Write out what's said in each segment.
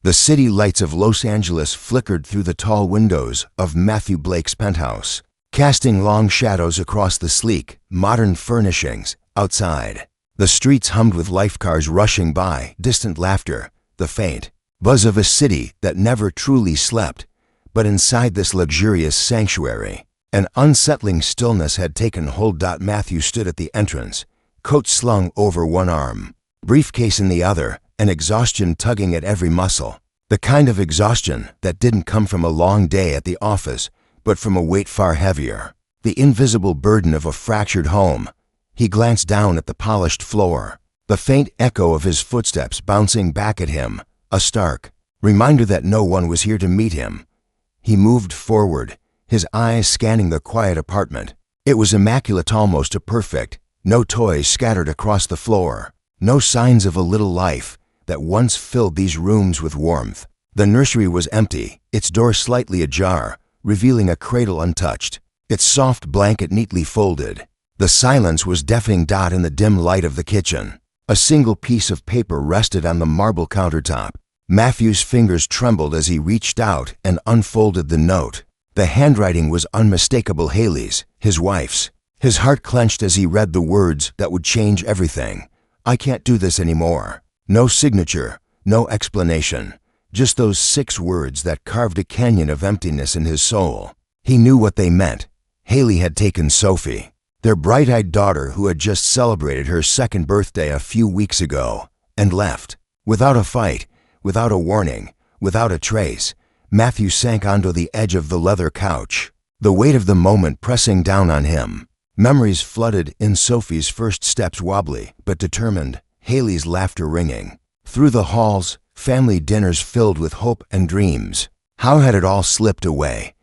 The city lights of Los Angeles flickered through the tall windows of Matthew Blake's penthouse, casting long shadows across the sleek, modern furnishings outside. The streets hummed with life cars rushing by, distant laughter, the faint buzz of a city that never truly slept. But inside this luxurious sanctuary, an unsettling stillness had taken hold. Matthew stood at the entrance, coat slung over one arm, briefcase in the other, and exhaustion tugging at every muscle. The kind of exhaustion that didn't come from a long day at the office, but from a weight far heavier, the invisible burden of a fractured home. He glanced down at the polished floor, the faint echo of his footsteps bouncing back at him, a stark reminder that no one was here to meet him. He moved forward, his eyes scanning the quiet apartment. It was immaculate, almost perfect. No toys scattered across the floor, no signs of a little life that once filled these rooms with warmth. The nursery was empty, its door slightly ajar, revealing a cradle untouched, its soft blanket neatly folded. The silence was deafening. In the dim light of the kitchen, a single piece of paper rested on the marble countertop. Matthew's fingers trembled as he reached out and unfolded the note. The handwriting was unmistakable, Haley's, his wife's. His heart clenched as he read the words that would change everything. "I can't do this anymore." No signature, no explanation, just those 6 words that carved a canyon of emptiness in his soul. He knew what they meant. Haley had taken Sophie, their bright-eyed daughter who had just celebrated her 2nd birthday a few weeks ago, and left. Without a fight, without a warning, without a trace. Matthew sank onto the edge of the leather couch, the weight of the moment pressing down on him. Memories flooded in. Sophie's first steps wobbly but determined, Haley's laughter ringing through the halls, family dinners filled with hope and dreams. How had it all slipped away?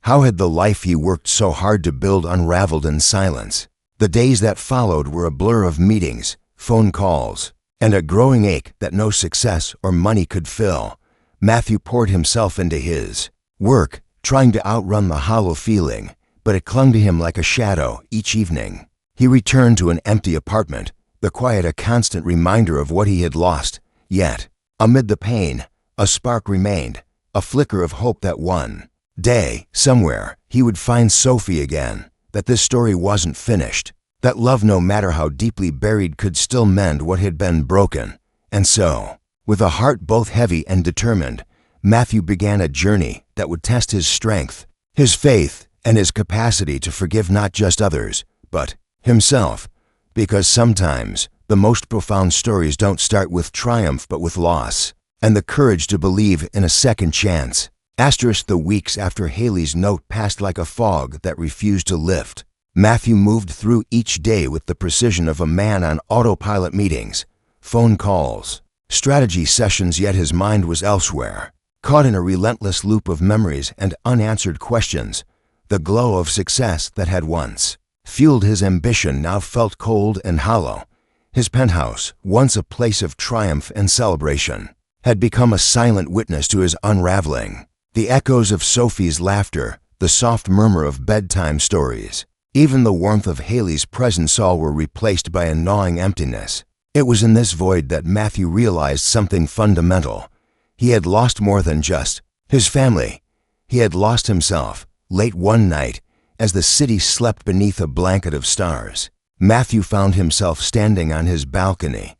How had the life he worked so hard to build unraveled in silence? The days that followed were a blur of meetings, phone calls, and a growing ache that no success or money could fill. Matthew poured himself into his work, trying to outrun the hollow feeling, but it clung to him like a shadow. Each evening, he returned to an empty apartment, the quiet a constant reminder of what he had lost. Yet, amid the pain, a spark remained, a flicker of hope that one day, somewhere, he would find Sophie again, that this story wasn't finished, that love, no matter how deeply buried, could still mend what had been broken. And so, with a heart both heavy and determined, Matthew began a journey that would test his strength, his faith, and his capacity to forgive not just others, but himself. Because sometimes, the most profound stories don't start with triumph but with loss, and the courage to believe in a second chance. The weeks after Haley's note passed like a fog that refused to lift. Matthew moved through each day with the precision of a man on autopilot. Meetings, phone calls, strategy sessions, yet his mind was elsewhere, caught in a relentless loop of memories and unanswered questions. The glow of success that had once fueled his ambition now felt cold and hollow. His penthouse, once a place of triumph and celebration, had become a silent witness to his unraveling. The echoes of Sophie's laughter, the soft murmur of bedtime stories, even the warmth of Haley's presence, all were replaced by a gnawing emptiness. It was in this void that Matthew realized something fundamental. He had lost more than just his family. He had lost himself. Late one night, as the city slept beneath a blanket of stars, Matthew found himself standing on his balcony,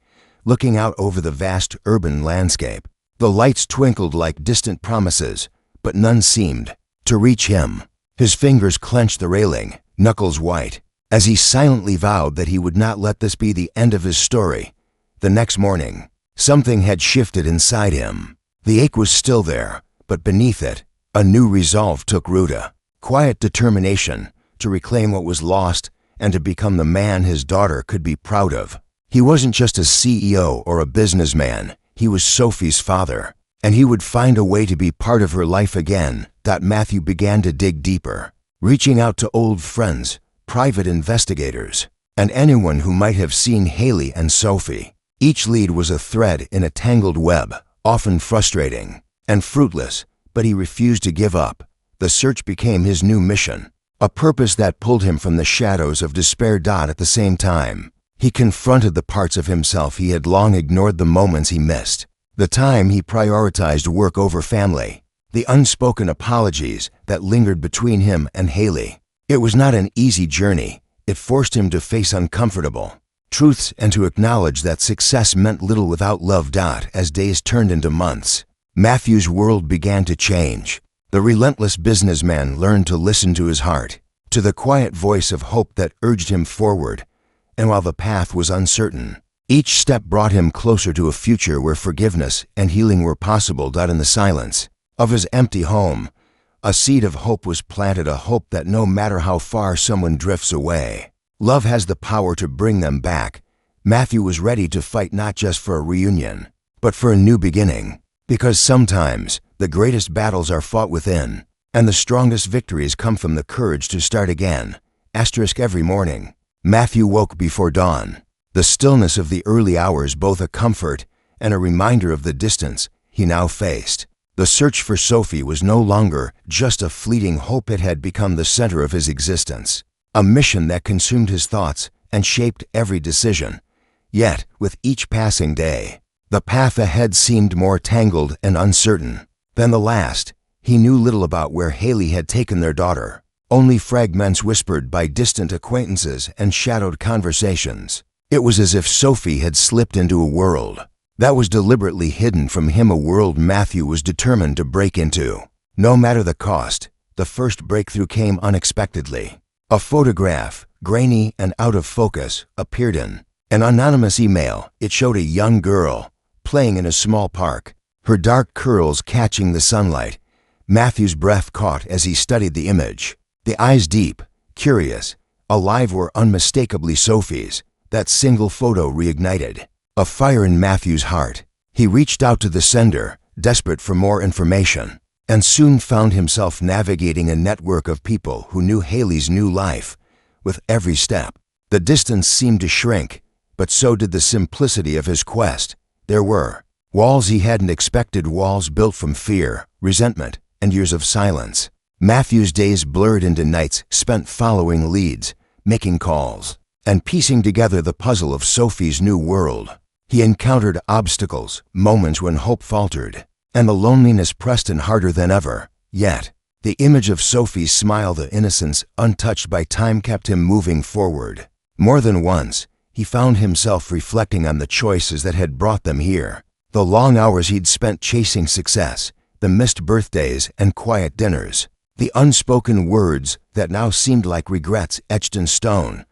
looking out over the vast urban landscape. The lights twinkled like distant promises, but none seemed to reach him. His fingers clenched the railing, knuckles white, as he silently vowed that he would not let this be the end of his story. The next morning, something had shifted inside him. The ache was still there, but beneath it, a new resolve took root, a quiet determination to reclaim what was lost and to become the man his daughter could be proud of. He wasn't just a CEO or a businessman, he was Sophie's father, and he would find a way to be part of her life again. Matthew began to dig deeper, reaching out to old friends, private investigators, and anyone who might have seen Haley and Sophie. Each lead was a thread in a tangled web, often frustrating and fruitless, but he refused to give up. The search became his new mission, a purpose that pulled him from the shadows of despair. At the same time, he confronted the parts of himself he had long ignored, the moments he missed, The time he prioritized work over family. The unspoken apologies that lingered between him and Haley. It was not an easy journey. It forced him to face uncomfortable truths and to acknowledge that success meant little without love. As days turned into months, Matthew's world began to change. The relentless businessman learned to listen to his heart, to the quiet voice of hope that urged him forward. And while the path was uncertain, each step brought him closer to a future where forgiveness and healing were possible. In the silence of his empty home, a seed of hope was planted, a hope that no matter how far someone drifts away, love has the power to bring them back. Matthew was ready to fight not just for a reunion, but for a new beginning. Because sometimes the greatest battles are fought within, and the strongest victories come from the courage to start again. Every morning, Matthew woke before dawn. The stillness of the early hours, both a comfort and a reminder of the distance he now faced. The search for Sophie was no longer just a fleeting hope. It had become the center of his existence, a mission that consumed his thoughts and shaped every decision. Yet, with each passing day, the path ahead seemed more tangled and uncertain than the last. He knew little about where Haley had taken their daughter, only fragments whispered by distant acquaintances and shadowed conversations. It was as if Sophie had slipped into a world that was deliberately hidden from him, a world Matthew was determined to break into. No matter the cost, the first breakthrough came unexpectedly. A photograph, grainy and out of focus, appeared in an anonymous email. It showed a young girl playing in a small park, her dark curls catching the sunlight. Matthew's breath caught as he studied the image. The eyes deep, curious, alive were unmistakably Sophie's. That single photo reignited a fire in Matthew's heart. He reached out to the sender, desperate for more information, and soon found himself navigating a network of people who knew Haley's new life. With every step, the distance seemed to shrink, but so did the simplicity of his quest. There were walls he hadn't expected, walls built from fear, resentment, and years of silence. Matthew's days blurred into nights spent following leads, making calls, and piecing together the puzzle of Sophie's new world. He encountered obstacles, moments when hope faltered, and the loneliness pressed in harder than ever. Yet, the image of Sophie's smile, the innocence untouched by time, kept him moving forward. More than once, he found himself reflecting on the choices that had brought them here. The long hours he'd spent chasing success, the missed birthdays and quiet dinners, the unspoken words that now seemed like regrets etched in stone.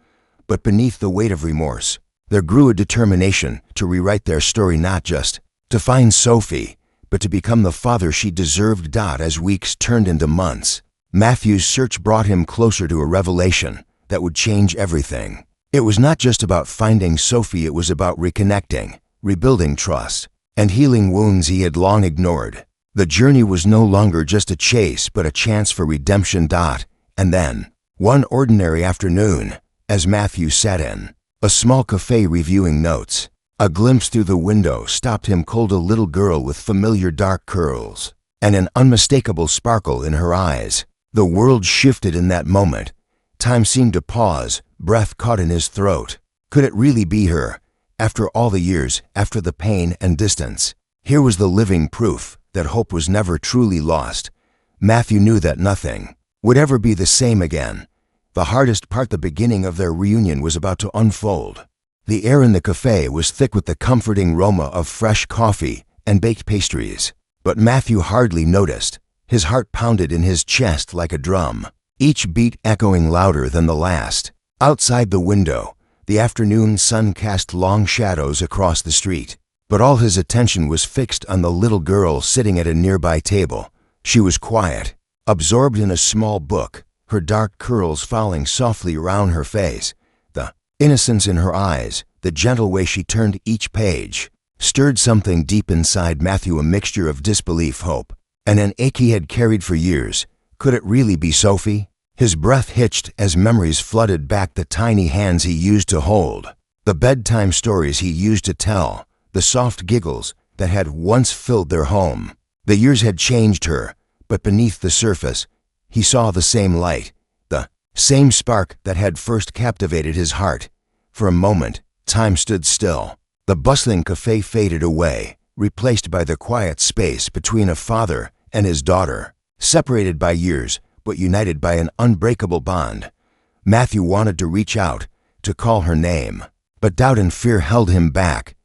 But beneath the weight of remorse, there grew a determination to rewrite their story, not just to find Sophie, but to become the father she deserved. As weeks turned into months, Matthew's search brought him closer to a revelation that would change everything. It was not just about finding Sophie, it was about reconnecting, rebuilding trust, and healing wounds he had long ignored. The journey was no longer just a chase, but a chance for redemption. And then, one ordinary afternoon, as Matthew sat in a small cafe reviewing notes, a glimpse through the window stopped him cold. A little girl with familiar dark curls and an unmistakable sparkle in her eyes. The world shifted in that moment. Time seemed to pause, breath caught in his throat. Could it really be her? After all the years, after the pain and distance, here was the living proof that hope was never truly lost. Matthew knew that nothing would ever be the same again. The hardest part, the beginning of their reunion, was about to unfold. The air in the cafe was thick with the comforting aroma of fresh coffee and baked pastries. But Matthew hardly noticed. His heart pounded in his chest like a drum, each beat echoing louder than the last. Outside the window, the afternoon sun cast long shadows across the street. But all his attention was fixed on the little girl sitting at a nearby table. She was quiet, absorbed in a small book, her dark curls falling softly around her face. The innocence in her eyes, the gentle way she turned each page, stirred something deep inside Matthew, a mixture of disbelief, hope, and an ache he had carried for years. Could it really be Sophie? His breath hitched as memories flooded back, the tiny hands he used to hold, the bedtime stories he used to tell, the soft giggles that had once filled their home. The years had changed her, but beneath the surface, he saw the same light, the same spark that had first captivated his heart. For a moment, time stood still. The bustling cafe faded away, replaced by the quiet space between a father and his daughter. Separated by years, but united by an unbreakable bond, Matthew wanted to reach out, to call her name. But doubt and fear held him back.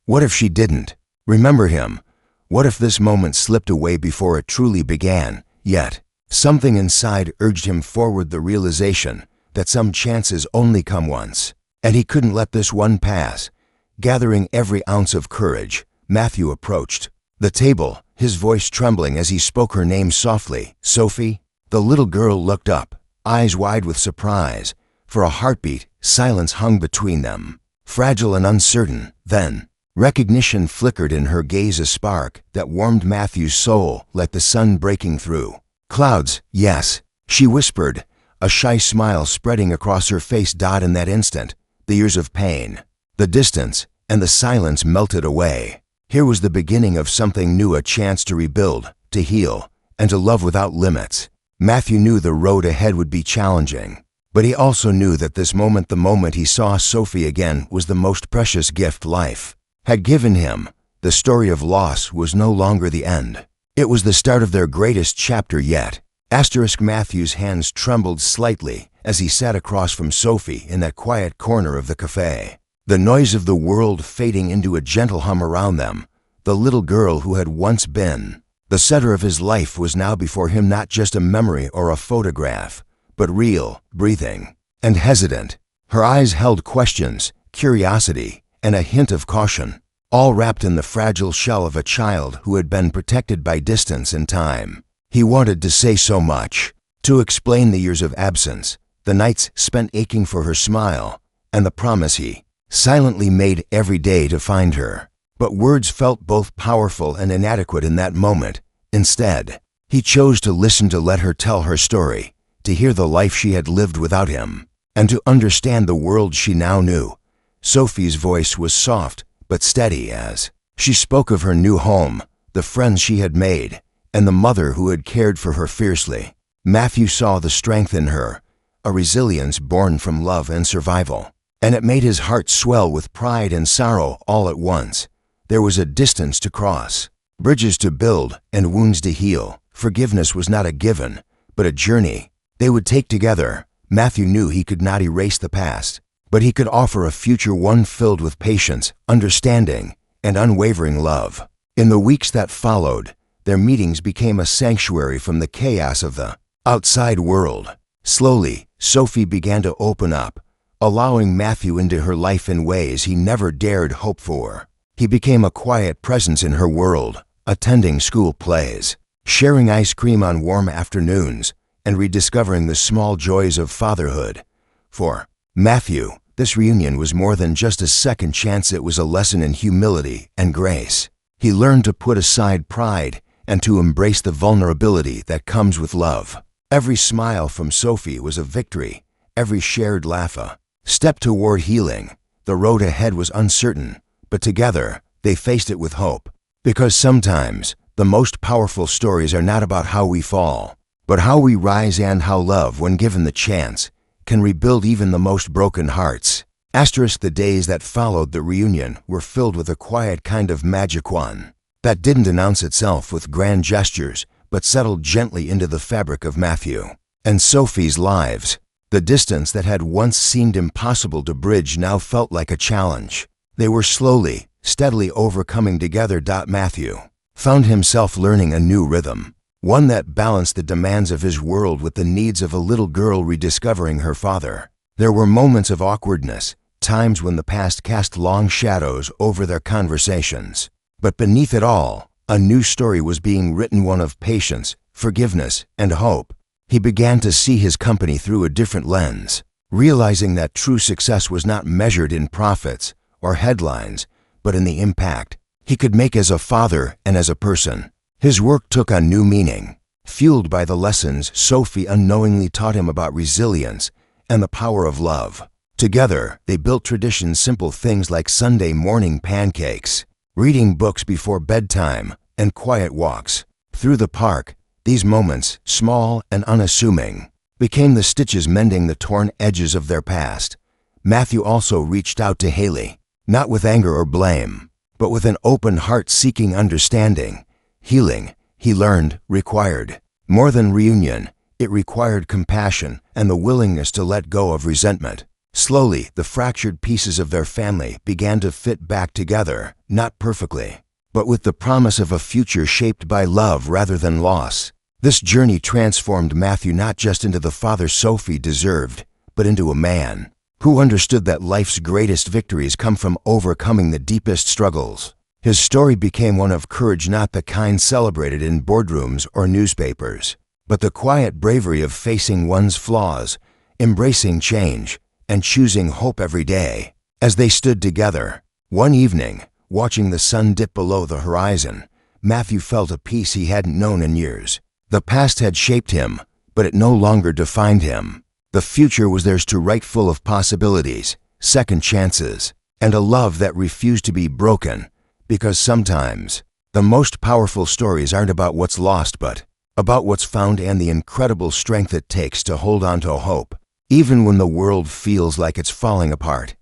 What if she didn't remember him? What if this moment slipped away before it truly began? Yet, something inside urged him forward, the realization that some chances only come once, and he couldn't let this one pass. Gathering every ounce of courage, Matthew approached the table, his voice trembling as he spoke her name softly. Sophie? The little girl looked up, eyes wide with surprise. For a heartbeat, silence hung between them, fragile and uncertain. Then, recognition flickered in her gaze, a spark that warmed Matthew's soul like the sun breaking through clouds. Yes, she whispered, a shy smile spreading across her face. In that instant, the years of pain, the distance, and the silence melted away. Here was the beginning of something new, a chance to rebuild, to heal, and to love without limits. Matthew knew the road ahead would be challenging, but he also knew that this moment, the moment he saw Sophie again, was the most precious gift life had given him. The story of loss was no longer the end. It was the start of their greatest chapter yet. Matthew's hands trembled slightly as he sat across from Sophie in that quiet corner of the cafe. The noise of the world fading into a gentle hum around them. The little girl who had once been the center of his life was now before him, not just a memory or a photograph, but real, breathing, and hesitant. Her eyes held questions, curiosity, and a hint of caution, all wrapped in the fragile shell of a child who had been protected by distance and time. He wanted to say so much, to explain the years of absence, the nights spent aching for her smile, and the promise he silently made every day to find her. But words felt both powerful and inadequate in that moment. Instead, he chose to listen, to let her tell her story, to hear the life she had lived without him, and to understand the world she now knew. Sophie's voice was soft but steady as she spoke of her new home, the friends she had made, and the mother who had cared for her fiercely. Matthew saw the strength in her, a resilience born from love and survival, and it made his heart swell with pride and sorrow all at once. There was a distance to cross, bridges to build, and wounds to heal. Forgiveness was not a given, but a journey they would take together. Matthew knew he could not erase the past, but he could offer a future, one filled with patience, understanding, and unwavering love. In the weeks that followed, their meetings became a sanctuary from the chaos of the outside world. Slowly, Sophie began to open up, allowing Matthew into her life in ways he never dared hope for. He became a quiet presence in her world, attending school plays, sharing ice cream on warm afternoons, and rediscovering the small joys of fatherhood. For Matthew, this reunion was more than just a second chance. It was a lesson in humility and grace. He learned to put aside pride and to embrace the vulnerability that comes with love. Every smile from Sophie was a victory, every shared laugh a step toward healing. The road ahead was uncertain, but together they faced it with hope. Because sometimes the most powerful stories are not about how we fall, but how we rise, and how love, when given the chance, can rebuild even the most broken hearts. The days that followed the reunion were filled with a quiet kind of magic, one that didn't announce itself with grand gestures, but settled gently into the fabric of Matthew and Sophie's lives. The distance that had once seemed impossible to bridge now felt like a challenge. They were slowly, steadily overcoming together. Matthew found himself learning a new rhythm, one that balanced the demands of his world with the needs of a little girl rediscovering her father. There were moments of awkwardness, times when the past cast long shadows over their conversations. But beneath it all, a new story was being written, one of patience, forgiveness, and hope. He began to see his company through a different lens, realizing that true success was not measured in profits or headlines, but in the impact he could make as a father and as a person. His work took on new meaning, fueled by the lessons Sophie unknowingly taught him about resilience and the power of love. Together, they built traditions, simple things like Sunday morning pancakes, reading books before bedtime, and quiet walks through the park. These moments, small and unassuming, became the stitches mending the torn edges of their past. Matthew also reached out to Haley, not with anger or blame, but with an open heart seeking understanding. Healing, he learned, required more than reunion. It required compassion and the willingness to let go of resentment. Slowly, the fractured pieces of their family began to fit back together, not perfectly, but with the promise of a future shaped by love rather than loss. This journey transformed Matthew not just into the father Sophie deserved, but into a man who understood that life's greatest victories come from overcoming the deepest struggles. His story became one of courage, not the kind celebrated in boardrooms or newspapers, but the quiet bravery of facing one's flaws, embracing change, and choosing hope every day. As they stood together, one evening, watching the sun dip below the horizon, Matthew felt a peace he hadn't known in years. The past had shaped him, but it no longer defined him. The future was theirs to write, full of possibilities, second chances, and a love that refused to be broken, because sometimes the most powerful stories aren't about what's lost but about what's found, and the incredible strength it takes to hold on to hope, even when the world feels like it's falling apart.